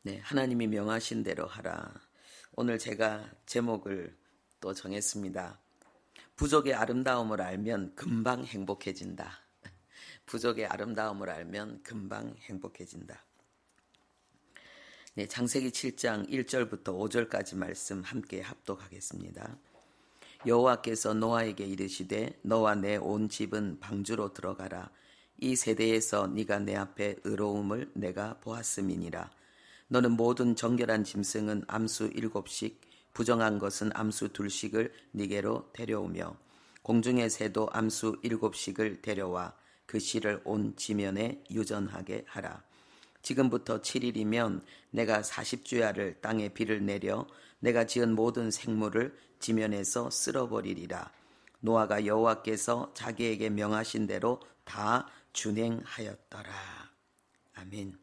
네, 하나님이 명하신 대로 하라. 오늘 제가 제목을 또 정했습니다. 부족의 아름다움을 알면 금방 행복해진다. 부족의 아름다움을 알면 금방 행복해진다. 네, 창세기 7장 1절부터 5절까지 말씀 함께 합독하겠습니다. 여호와께서 노아에게 이르시되 너와 내 온 집은 방주로 들어가라. 이 세대에서 네가 내 앞에 의로움을 내가 보았음이니라. 너는 모든 정결한 짐승은 암수 7씩 부정한 것은 암수 2씩을 네게로 데려오며 공중의 새도 암수 7씩을 데려와 그 씨를 온 지면에 유전하게 하라. 지금부터 7일이면 내가 40주야를 땅에 비를 내려 내가 지은 모든 생물을 지면에서 쓸어버리리라. 노아가 여호와께서 자기에게 명하신 대로 다 준행하였더라. 아멘.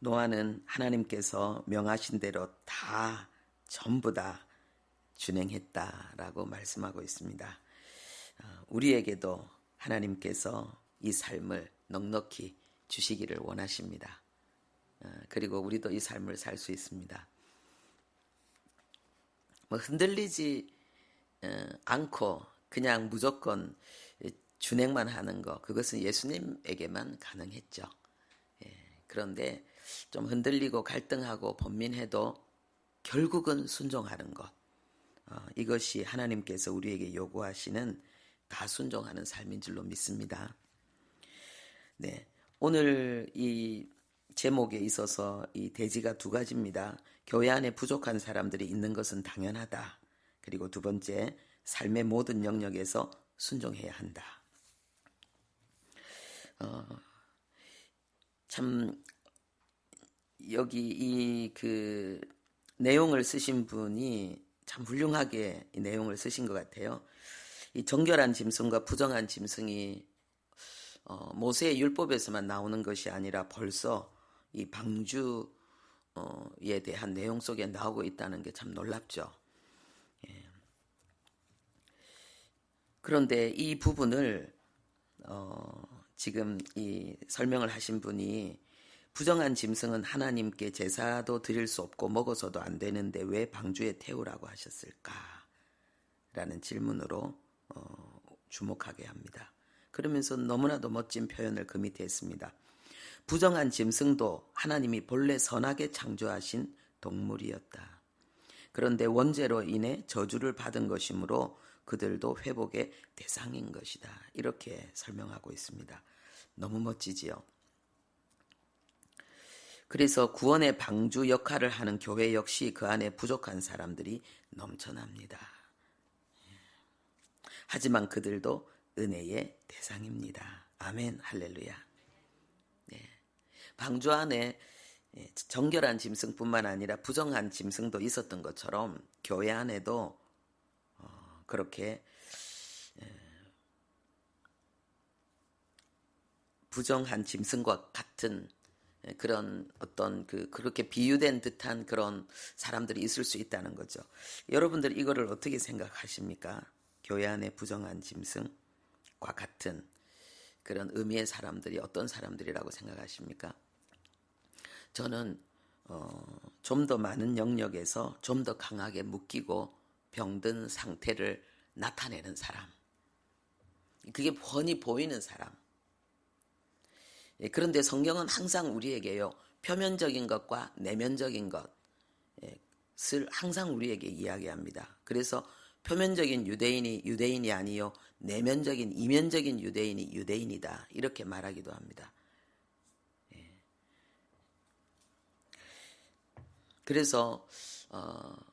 노아는 하나님께서 명하신 대로 다 전부 다 준행했다라고 말씀하고 있습니다. 우리에게도 하나님께서 이 삶을 넉넉히 주시기를 원하십니다. 그리고 우리도 이 삶을 살 수 있습니다. 흔들리지 않고 그냥 무조건 준행만 하는 것, 그것은 예수님에게만 가능했죠. 그런데 좀 흔들리고 갈등하고 번민해도 결국은 순종하는 것, 이것이 하나님께서 우리에게 요구하시는 다 순종하는 삶인 줄로 믿습니다. 네, 오늘 이 제목에 있어서 이 대지가 두 가지입니다. 교회 안에 부족한 사람들이 있는 것은 당연하다. 그리고 두 번째, 삶의 모든 영역에서 순종해야 한다. 참 여기 이 그 내용을 쓰신 분이 참 훌륭하게 이 내용을 쓰신 것 같아요. 이 정결한 짐승과 부정한 짐승이 모세의 율법에서만 나오는 것이 아니라 벌써 이 방주에 대한 내용 속에 나오고 있다는 게 참 놀랍죠. 그런데 이 부분을 지금 이 설명을 하신 분이 부정한 짐승은 하나님께 제사도 드릴 수 없고 먹어서도 안 되는데 왜 방주에 태우라고 하셨을까? 라는 질문으로 주목하게 합니다. 그러면서 너무나도 멋진 표현을 그 밑에 했습니다. 부정한 짐승도 하나님이 본래 선하게 창조하신 동물이었다. 그런데 원죄로 인해 저주를 받은 것이므로 그들도 회복의 대상인 것이다. 이렇게 설명하고 있습니다. 너무 멋지지요. 그래서 구원의 방주 역할을 하는 교회 역시 그 안에 부족한 사람들이 넘쳐납니다. 하지만 그들도 은혜의 대상입니다. 아멘, 할렐루야. 네. 방주 안에 정결한 짐승뿐만 아니라 부정한 짐승도 있었던 것처럼 교회 안에도 그렇게 부정한 짐승과 같은 그런 어떤 그렇게 비유된 듯한 그런 사람들이 있을 수 있다는 거죠. 여러분들 이거를 어떻게 생각하십니까? 교회 안에 부정한 짐승과 같은 그런 의미의 사람들이 어떤 사람들이라고 생각하십니까? 저는 좀 더 많은 영역에서 좀 더 강하게 묶이고 병든 상태를 나타내는 사람, 그게 훤히 보이는 사람. 그런데 성경은 항상 우리에게요, 표면적인 것과 내면적인 것을 항상 우리에게 이야기합니다. 그래서 표면적인 유대인이 유대인이 아니요 내면적인 이면적인 유대인이 유대인이다, 이렇게 말하기도 합니다. 그래서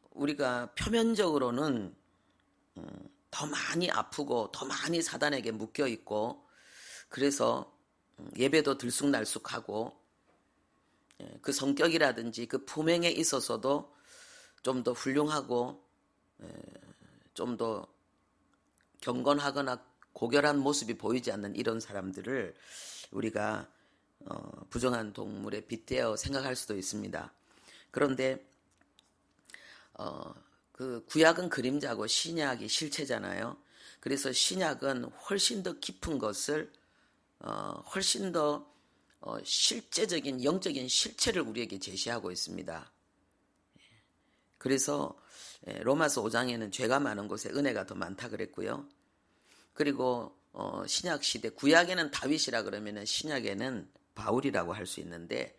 우리가 표면적으로는 더 많이 아프고 더 많이 사단에게 묶여 있고, 그래서 예배도 들쑥날쑥하고 그 성격이라든지 그 품행에 있어서도 좀 더 훌륭하고 좀 더 경건하거나 고결한 모습이 보이지 않는 이런 사람들을 우리가 부정한 동물에 빗대어 생각할 수도 있습니다. 그런데 그 구약은 그림자고 신약이 실체잖아요. 그래서 신약은 훨씬 더 깊은 것을 훨씬 더 실제적인 영적인 실체를 우리에게 제시하고 있습니다. 그래서 로마서 5장에는 죄가 많은 곳에 은혜가 더 많다 그랬고요. 그리고 신약 시대 구약에는 다윗이라 그러면은 신약에는 바울이라고 할 수 있는데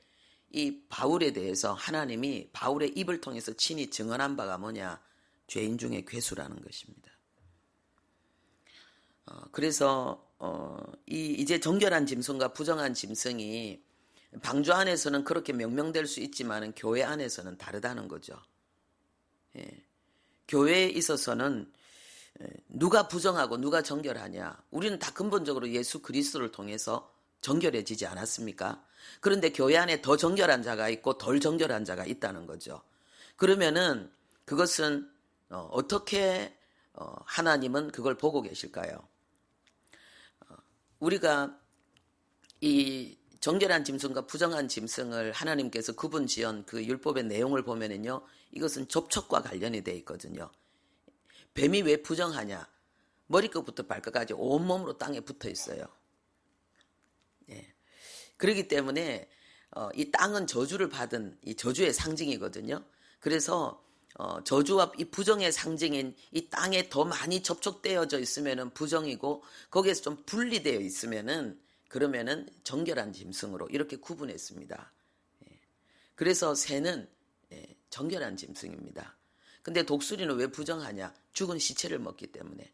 이 바울에 대해서 하나님이 바울의 입을 통해서 친히 증언한 바가 뭐냐? 죄인 중에 괴수라는 것입니다. 그래서 이제 정결한 짐승과 부정한 짐승이 방주 안에서는 그렇게 명명될 수 있지만 교회 안에서는 다르다는 거죠. 예. 교회에 있어서는 누가 부정하고 누가 정결하냐? 우리는 다 근본적으로 예수 그리스도를 통해서 정결해지지 않았습니까? 그런데 교회 안에 더 정결한 자가 있고 덜 정결한 자가 있다는 거죠. 그러면은 그것은 어떻게 하나님은 그걸 보고 계실까요? 우리가 이 정결한 짐승과 부정한 짐승을 하나님께서 구분 지은 그 율법의 내용을 보면은요, 이것은 접촉과 관련이 되어 있거든요. 뱀이 왜 부정하냐? 머리끝부터 발끝까지 온몸으로 땅에 붙어 있어요. 예. 그렇기 때문에 이 땅은 저주를 받은 이 저주의 상징이거든요. 그래서 저주와 이 부정의 상징인 이 땅에 더 많이 접촉되어져 있으면은 부정이고 거기에서 좀 분리되어 있으면은 그러면은 정결한 짐승으로 이렇게 구분했습니다. 그래서 새는 정결한 짐승입니다. 근데 독수리는 왜 부정하냐? 죽은 시체를 먹기 때문에.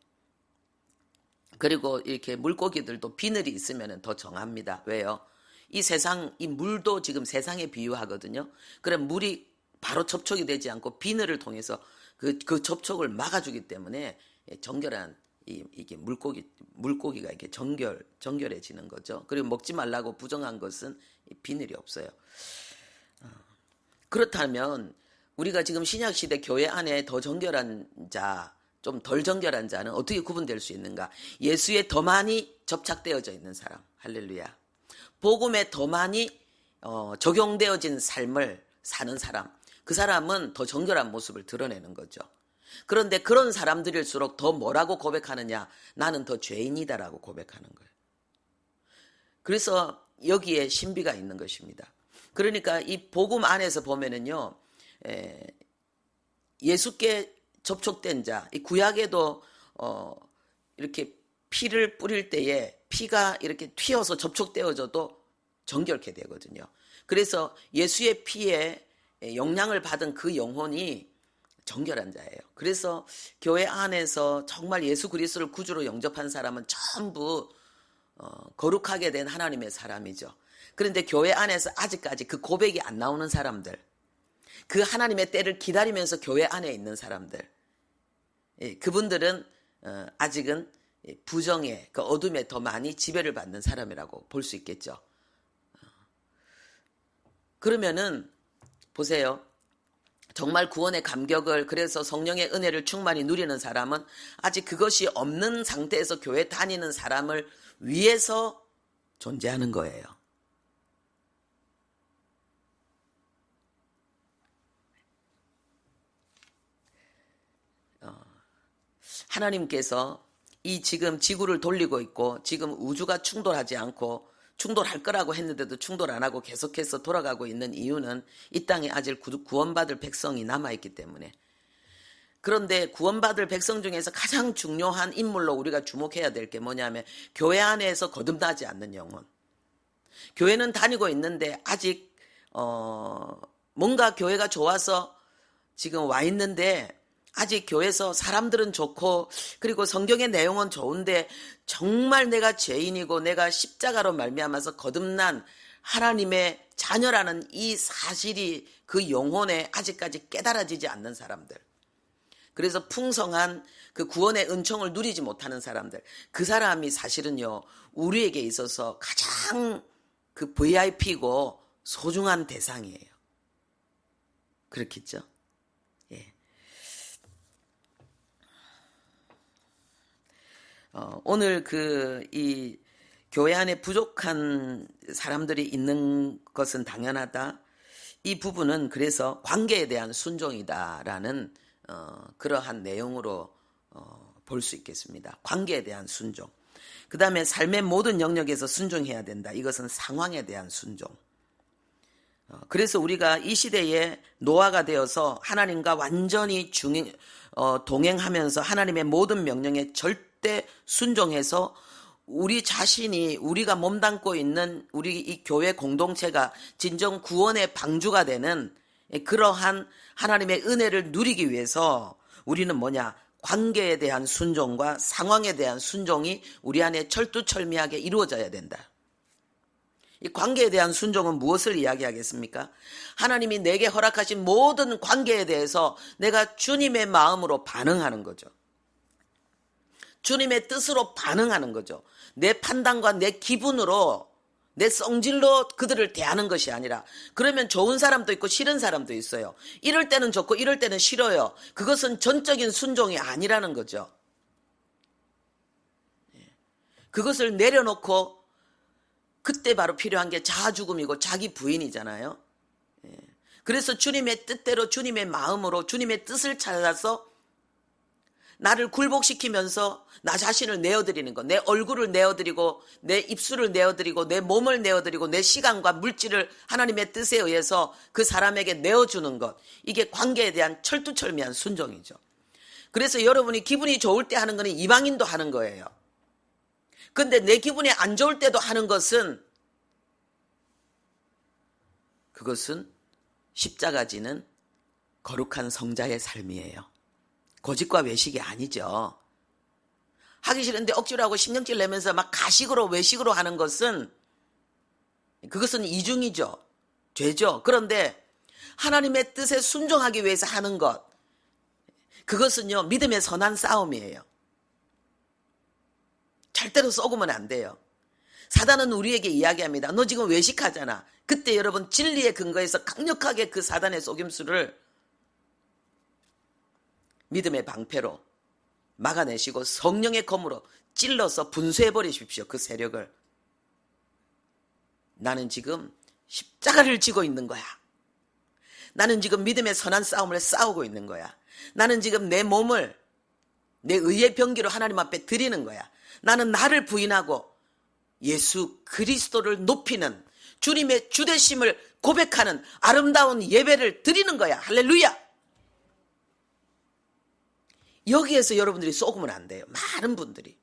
그리고 이렇게 물고기들도 비늘이 있으면 더 정합니다. 왜요? 이 세상, 이 물도 지금 세상에 비유하거든요. 그럼 물이 바로 접촉이 되지 않고 비늘을 통해서 그 접촉을 막아주기 때문에 정결한 이게 물고기가 이렇게 정결해지는 거죠. 그리고 먹지 말라고 부정한 것은 비늘이 없어요. 그렇다면 우리가 지금 신약시대 교회 안에 더 정결한 자, 좀 덜 정결한 자는 어떻게 구분될 수 있는가? 예수에 더 많이 접착되어져 있는 사람. 할렐루야. 복음에 더 많이 적용되어진 삶을 사는 사람. 그 사람은 더 정결한 모습을 드러내는 거죠. 그런데 그런 사람들일수록 더 뭐라고 고백하느냐? 나는 더 죄인이다라고 고백하는 거예요. 그래서 여기에 신비가 있는 것입니다. 그러니까 이 복음 안에서 보면은요, 예수께 접촉된 자, 이 구약에도 이렇게 피를 뿌릴 때에 피가 이렇게 튀어서 접촉되어져도 정결케 되거든요. 그래서 예수의 피에 영향을 받은 그 영혼이 정결한 자예요. 그래서 교회 안에서 정말 예수 그리스도를 구주로 영접한 사람은 전부 거룩하게 된 하나님의 사람이죠. 그런데 교회 안에서 아직까지 그 고백이 안 나오는 사람들, 그 하나님의 때를 기다리면서 교회 안에 있는 사람들, 그분들은 아직은 부정의 그 어둠에 더 많이 지배를 받는 사람이라고 볼 수 있겠죠. 그러면은 보세요. 정말 구원의 감격을, 그래서 성령의 은혜를 충만히 누리는 사람은 아직 그것이 없는 상태에서 교회 다니는 사람을 위해서 존재하는 거예요. 하나님께서 이 지금 지구를 돌리고 있고 지금 우주가 충돌하지 않고 충돌할 거라고 했는데도 충돌 안 하고 계속해서 돌아가고 있는 이유는 이 땅에 아직 구원받을 백성이 남아있기 때문에. 그런데 구원받을 백성 중에서 가장 중요한 인물로 우리가 주목해야 될 게 뭐냐면 교회 안에서 거듭나지 않는 영혼. 교회는 다니고 있는데 아직 뭔가 교회가 좋아서 지금 와 있는데 아직 교회에서 사람들은 좋고 그리고 성경의 내용은 좋은데 정말 내가 죄인이고 내가 십자가로 말미암아서 거듭난 하나님의 자녀라는 이 사실이 그 영혼에 아직까지 깨달아지지 않는 사람들. 그래서 풍성한 그 구원의 은총을 누리지 못하는 사람들. 그 사람이 사실은요, 우리에게 있어서 가장 그 VIP고 소중한 대상이에요. 그렇겠죠? 예. 오늘 이 교회 안에 부족한 사람들이 있는 것은 당연하다. 이 부분은 그래서 관계에 대한 순종이다라는 그러한 내용으로 볼 수 있겠습니다. 관계에 대한 순종. 그 다음에 삶의 모든 영역에서 순종해야 된다. 이것은 상황에 대한 순종. 그래서 우리가 이 시대에 노아가 되어서 하나님과 완전히 동행하면서 하나님의 모든 명령에 절대 순종해서 우리 자신이 우리가 몸담고 있는 우리 이 교회 공동체가 진정 구원의 방주가 되는 그러한 하나님의 은혜를 누리기 위해서 우리는 뭐냐? 관계에 대한 순종과 상황에 대한 순종이 우리 안에 철두철미하게 이루어져야 된다. 이 관계에 대한 순종은 무엇을 이야기하겠습니까? 하나님이 내게 허락하신 모든 관계에 대해서 내가 주님의 마음으로 반응하는 거죠. 주님의 뜻으로 반응하는 거죠. 내 판단과 내 기분으로 내 성질로 그들을 대하는 것이 아니라, 그러면 좋은 사람도 있고 싫은 사람도 있어요. 이럴 때는 좋고 이럴 때는 싫어요. 그것은 전적인 순종이 아니라는 거죠. 그것을 내려놓고 그때 바로 필요한 게 자아 죽음이고 자기 부인이잖아요. 그래서 주님의 뜻대로 주님의 마음으로 주님의 뜻을 찾아서 나를 굴복시키면서 나 자신을 내어드리는 것, 내 얼굴을 내어드리고 내 입술을 내어드리고 내 몸을 내어드리고 내 시간과 물질을 하나님의 뜻에 의해서 그 사람에게 내어주는 것, 이게 관계에 대한 철두철미한 순종이죠. 그래서 여러분이 기분이 좋을 때 하는 거는 이방인도 하는 거예요. 근데 내 기분이 안 좋을 때도 하는 것은, 그것은 십자가 지는 거룩한 성자의 삶이에요. 고집과 외식이 아니죠. 하기 싫은데 억지로 하고 신경질 내면서 막 가식으로 외식으로 하는 것은, 그것은 이중이죠. 죄죠. 그런데 하나님의 뜻에 순종하기 위해서 하는 것, 그것은요, 믿음의 선한 싸움이에요. 절대로 쏘으면 안 돼요. 사단은 우리에게 이야기합니다. 너 지금 외식하잖아. 그때 여러분 진리의 근거에서 강력하게 그 사단의 속임수를 믿음의 방패로 막아내시고 성령의 검으로 찔러서 분쇄해버리십시오. 그 세력을. 나는 지금 십자가를 지고 있는 거야. 나는 지금 믿음의 선한 싸움을 싸우고 있는 거야. 나는 지금 내 몸을 내 의의 병기로 하나님 앞에 드리는 거야. 나는 나를 부인하고 예수 그리스도를 높이는 주님의 주되심을 고백하는 아름다운 예배를 드리는 거야. 할렐루야. 여기에서 여러분들이 쏘으면 안 돼요. 많은 분들이.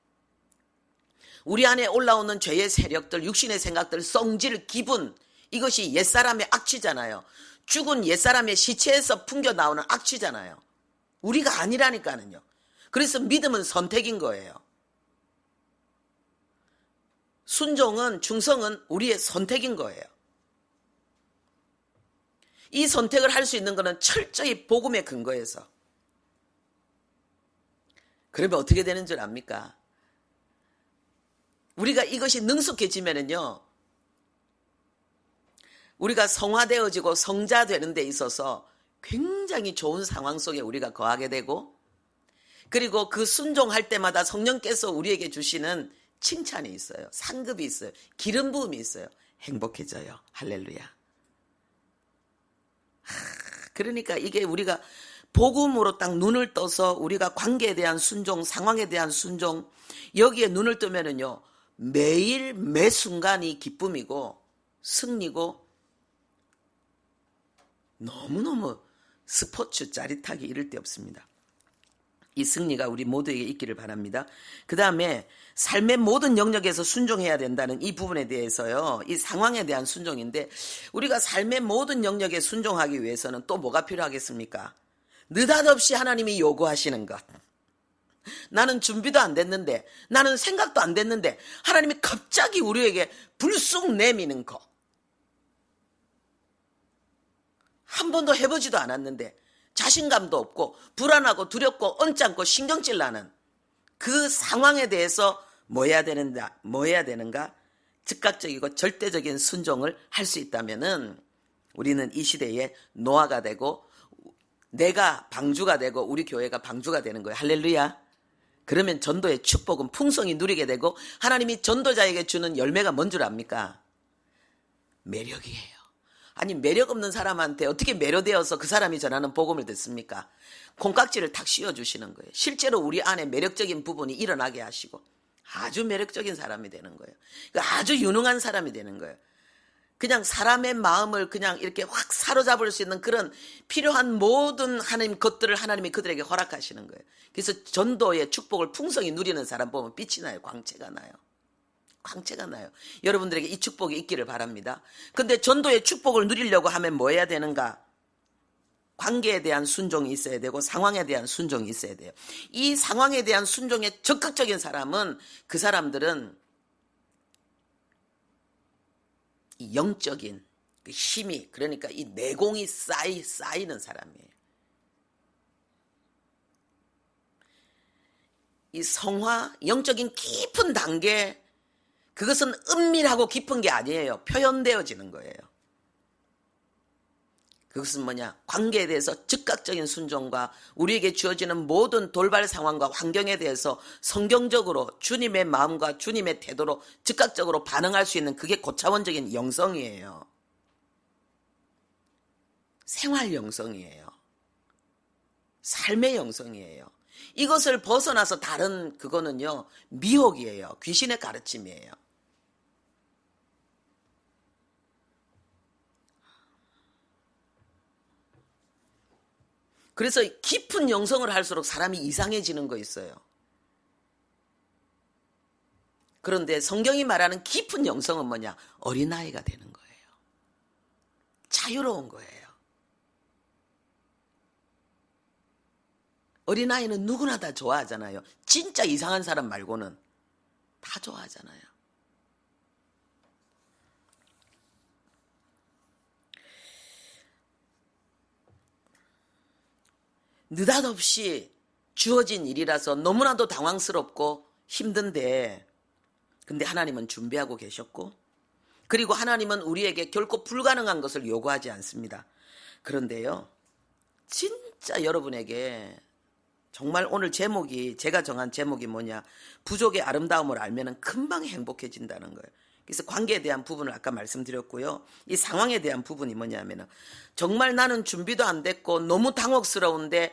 우리 안에 올라오는 죄의 세력들, 육신의 생각들, 성질, 기분, 이것이 옛사람의 악취잖아요. 죽은 옛사람의 시체에서 풍겨 나오는 악취잖아요. 우리가 아니라니까는요. 그래서 믿음은 선택인 거예요. 순종은, 충성은 우리의 선택인 거예요. 이 선택을 할 수 있는 것은 철저히 복음에 근거해서. 그러면 어떻게 되는 줄 압니까? 우리가 이것이 능숙해지면은요, 우리가 성화되어지고 성자되는 데 있어서 굉장히 좋은 상황 속에 우리가 거하게 되고, 그리고 그 순종할 때마다 성령께서 우리에게 주시는 칭찬이 있어요. 상급이 있어요. 기름 부음이 있어요. 행복해져요. 할렐루야. 그러니까 이게 우리가 복음으로 딱 눈을 떠서 우리가 관계에 대한 순종, 상황에 대한 순종, 여기에 눈을 뜨면은요, 매일 매 순간이 기쁨이고 승리고 너무너무 스포츠 짜릿하게 이를 데 없습니다. 이 승리가 우리 모두에게 있기를 바랍니다. 그 다음에 삶의 모든 영역에서 순종해야 된다는 이 부분에 대해서요, 이 상황에 대한 순종인데, 우리가 삶의 모든 영역에 순종하기 위해서는 또 뭐가 필요하겠습니까? 느닷없이 하나님이 요구하시는 것. 나는 준비도 안 됐는데, 나는 생각도 안 됐는데 하나님이 갑자기 우리에게 불쑥 내미는 것. 한 번도 해보지도 않았는데 자신감도 없고 불안하고 두렵고 언짢고 신경질 나는 그 상황에 대해서 뭐 해야 되는가? 즉각적이고 절대적인 순종을 할 수 있다면은 우리는 이 시대에 노아가 되고 내가 방주가 되고 우리 교회가 방주가 되는 거예요. 할렐루야. 그러면 전도의 축복은 풍성히 누리게 되고, 하나님이 전도자에게 주는 열매가 뭔 줄 압니까? 매력이에요. 아니, 매력 없는 사람한테 어떻게 매료되어서 그 사람이 전하는 복음을 듣습니까? 콩깍지를 탁 씌워주시는 거예요. 실제로 우리 안에 매력적인 부분이 일어나게 하시고, 아주 매력적인 사람이 되는 거예요. 아주 유능한 사람이 되는 거예요. 그냥 사람의 마음을 그냥 이렇게 확 사로잡을 수 있는 그런 필요한 모든 하나님 것들을 하나님이 그들에게 허락하시는 거예요. 그래서 전도의 축복을 풍성히 누리는 사람 보면 빛이 나요. 광채가 나요. 광채가 나요. 여러분들에게 이 축복이 있기를 바랍니다. 근데 전도의 축복을 누리려고 하면 뭐 해야 되는가? 관계에 대한 순종이 있어야 되고 상황에 대한 순종이 있어야 돼요. 이 상황에 대한 순종에 적극적인 사람은 그 사람들은 이 영적인 그 힘이 그러니까 이 내공이 쌓이는 사람이에요. 이 성화 영적인 깊은 단계 그것은 은밀하고 깊은 게 아니에요. 표현되어지는 거예요. 그것은 뭐냐? 관계에 대해서 즉각적인 순종과 우리에게 주어지는 모든 돌발 상황과 환경에 대해서 성경적으로 주님의 마음과 주님의 태도로 즉각적으로 반응할 수 있는 그게 고차원적인 영성이에요. 생활 영성이에요. 삶의 영성이에요. 이것을 벗어나서 다른 그거는요, 미혹이에요. 귀신의 가르침이에요. 그래서 깊은 영성을 할수록 사람이 이상해지는 거 있어요. 그런데 성경이 말하는 깊은 영성은 뭐냐? 어린아이가 되는 거예요. 자유로운 거예요. 어린아이는 누구나 다 좋아하잖아요. 진짜 이상한 사람 말고는 다 좋아하잖아요. 느닷없이 주어진 일이라서 너무나도 당황스럽고 힘든데 근데 하나님은 준비하고 계셨고 그리고 하나님은 우리에게 결코 불가능한 것을 요구하지 않습니다. 그런데요, 진짜 여러분에게 정말 오늘 제목이 제가 정한 제목이 뭐냐? 부족의 아름다움을 알면 금방 행복해진다는 거예요. 그래서 관계에 대한 부분을 아까 말씀드렸고요. 이 상황에 대한 부분이 뭐냐면 정말 나는 준비도 안 됐고 너무 당혹스러운데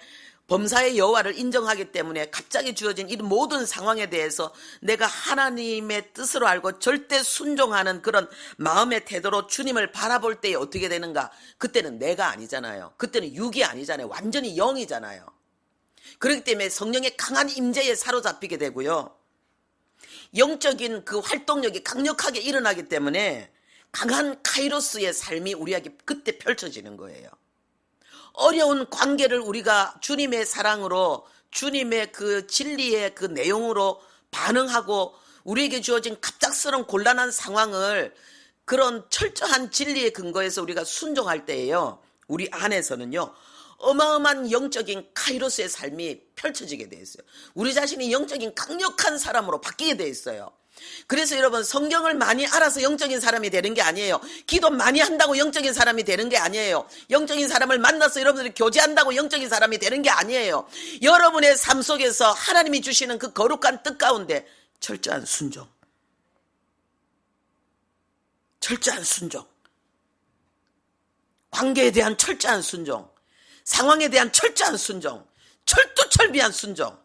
범사의 여호와를 인정하기 때문에 갑자기 주어진 이 모든 상황에 대해서 내가 하나님의 뜻으로 알고 절대 순종하는 그런 마음의 태도로 주님을 바라볼 때에 어떻게 되는가? 그때는 내가 아니잖아요. 그때는 육이 아니잖아요. 완전히 영이잖아요. 그렇기 때문에 성령의 강한 임재에 사로잡히게 되고요. 영적인 그 활동력이 강력하게 일어나기 때문에 강한 카이로스의 삶이 우리에게 그때 펼쳐지는 거예요. 어려운 관계를 우리가 주님의 사랑으로 주님의 그 진리의 그 내용으로 반응하고 우리에게 주어진 갑작스러운 곤란한 상황을 그런 철저한 진리의 근거에서 우리가 순종할 때에요. 우리 안에서는요. 어마어마한 영적인 카이로스의 삶이 펼쳐지게 돼 있어요. 우리 자신이 영적인 강력한 사람으로 바뀌게 돼 있어요. 그래서 여러분 성경을 많이 알아서 영적인 사람이 되는 게 아니에요. 기도 많이 한다고 영적인 사람이 되는 게 아니에요. 영적인 사람을 만나서 여러분들이 교제한다고 영적인 사람이 되는 게 아니에요. 여러분의 삶 속에서 하나님이 주시는 그 거룩한 뜻 가운데 철저한 순종, 철저한 순종, 관계에 대한 철저한 순종, 상황에 대한 철저한 순종, 철두철미한 순종,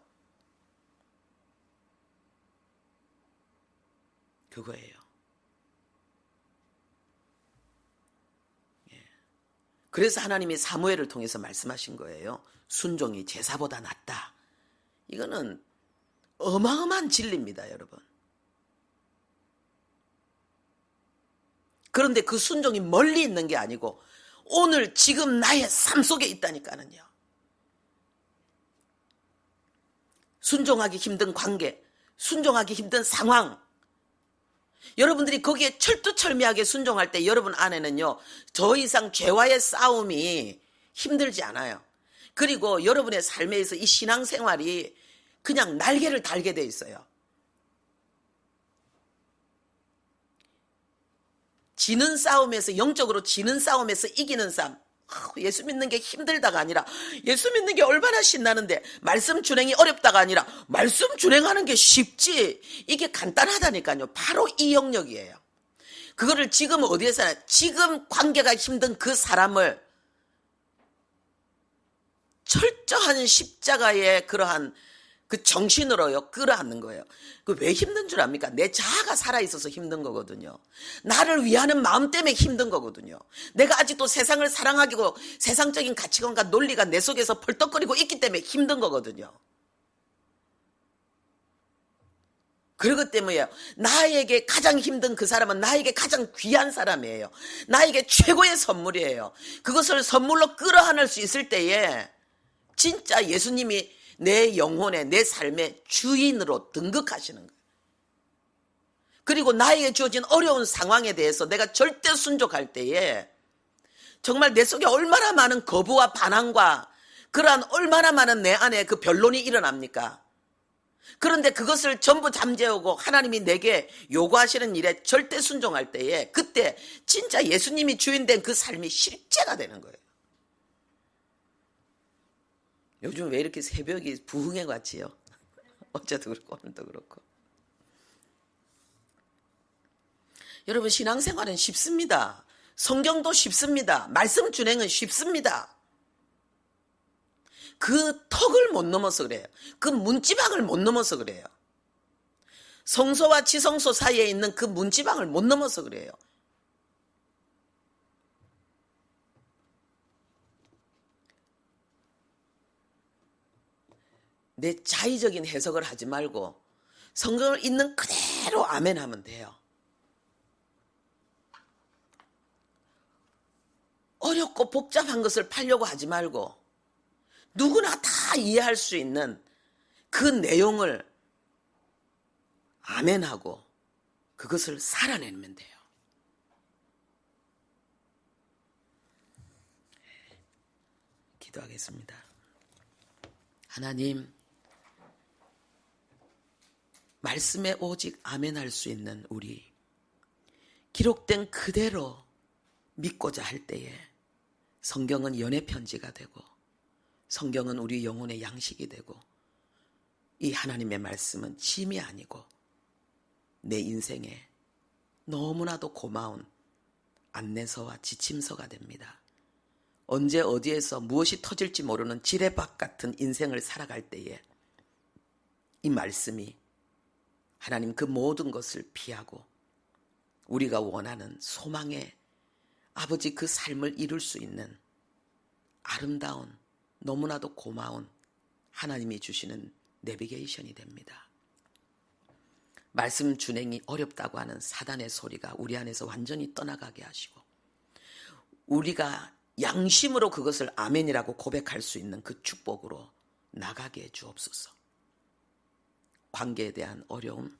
그거예요. 그래서 하나님이 사무엘을 통해서 말씀하신 거예요. 순종이 제사보다 낫다. 이거는 어마어마한 진리입니다, 여러분. 그런데 그 순종이 멀리 있는 게 아니고 오늘 지금 나의 삶 속에 있다니까는요. 순종하기 힘든 관계, 순종하기 힘든 상황, 여러분들이 거기에 철두철미하게 순종할 때 여러분 안에는요, 더 이상 죄와의 싸움이 힘들지 않아요. 그리고 여러분의 삶에서 이 신앙생활이 그냥 날개를 달게 돼 있어요. 지는 싸움에서, 영적으로 지는 싸움에서 이기는 싸움. 예수 믿는 게 힘들다가 아니라 예수 믿는 게 얼마나 신나는데 말씀 준행이 어렵다가 아니라 말씀 준행하는 게 쉽지, 이게 간단하다니까요. 바로 이 영역이에요. 그거를 지금 어디에서 하나, 지금 관계가 힘든 그 사람을 철저한 십자가의 그러한 그 정신으로요 끌어안는 거예요. 그 왜 힘든 줄 압니까? 내 자아가 살아있어서 힘든 거거든요. 나를 위하는 마음 때문에 힘든 거거든요. 내가 아직도 세상을 사랑하고 세상적인 가치관과 논리가 내 속에서 펄떡거리고 있기 때문에 힘든 거거든요. 그렇기 때문에요. 나에게 가장 힘든 그 사람은 나에게 가장 귀한 사람이에요. 나에게 최고의 선물이에요. 그것을 선물로 끌어안을 수 있을 때에 진짜 예수님이 내 영혼의 내 삶의 주인으로 등극하시는 거예요. 그리고 나에게 주어진 어려운 상황에 대해서 내가 절대 순종할 때에 정말 내 속에 얼마나 많은 거부와 반항과 그러한 얼마나 많은 내 안에 그 변론이 일어납니까? 그런데 그것을 전부 잠재우고 하나님이 내게 요구하시는 일에 절대 순종할 때에 그때 진짜 예수님이 주인된 그 삶이 실제가 되는 거예요. 요즘 왜 이렇게 새벽이 부흥회 같지요? 어제도 그렇고 오늘도 그렇고. 여러분 신앙생활은 쉽습니다. 성경도 쉽습니다. 말씀 준행은 쉽습니다. 그 턱을 못 넘어서 그래요. 그 문지방을 못 넘어서 그래요. 성소와 지성소 사이에 있는 그 문지방을 못 넘어서 그래요. 내 자의적인 해석을 하지 말고 성경을 있는 그대로 아멘 하면 돼요. 어렵고 복잡한 것을 팔려고 하지 말고 누구나 다 이해할 수 있는 그 내용을 아멘하고 그것을 살아내면 돼요. 기도하겠습니다. 하나님, 말씀에 오직 아멘할 수 있는 우리, 기록된 그대로 믿고자 할 때에 성경은 연애 편지가 되고 성경은 우리 영혼의 양식이 되고 이 하나님의 말씀은 짐이 아니고 내 인생에 너무나도 고마운 안내서와 지침서가 됩니다. 언제 어디에서 무엇이 터질지 모르는 지뢰밭 같은 인생을 살아갈 때에 이 말씀이 하나님 그 모든 것을 피하고 우리가 원하는 소망의 아버지 그 삶을 이룰 수 있는 아름다운 너무나도 고마운 하나님이 주시는 내비게이션이 됩니다. 말씀 준행이 어렵다고 하는 사단의 소리가 우리 안에서 완전히 떠나가게 하시고 우리가 양심으로 그것을 아멘이라고 고백할 수 있는 그 축복으로 나가게 해 주옵소서. 관계에 대한 어려움,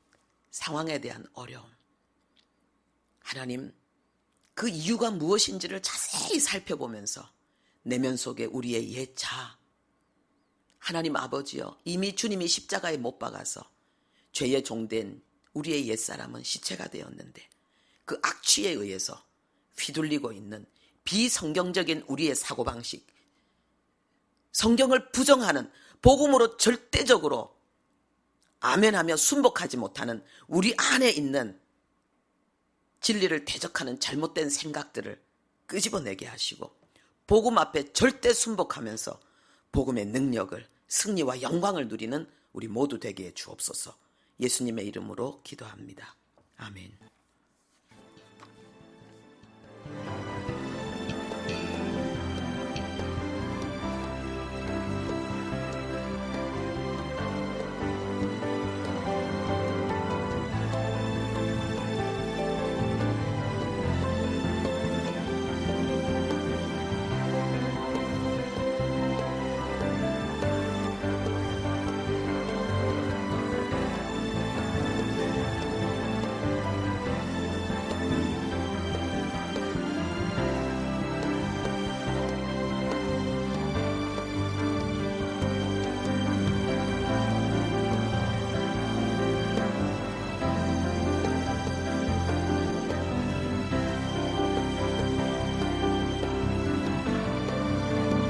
상황에 대한 어려움, 하나님 그 이유가 무엇인지를 자세히 살펴보면서 내면 속에 우리의 옛 자, 하나님 아버지여, 이미 주님이 십자가에 못 박아서 죄의 종된 우리의 옛사람은 시체가 되었는데 그 악취에 의해서 휘둘리고 있는 비성경적인 우리의 사고방식, 성경을 부정하는 복음으로 절대적으로 아멘하며 순복하지 못하는 우리 안에 있는 진리를 대적하는 잘못된 생각들을 끄집어내게 하시고 복음 앞에 절대 순복하면서 복음의 능력을, 승리와 영광을 누리는 우리 모두 되게 해 주옵소서. 예수님의 이름으로 기도합니다. 아멘.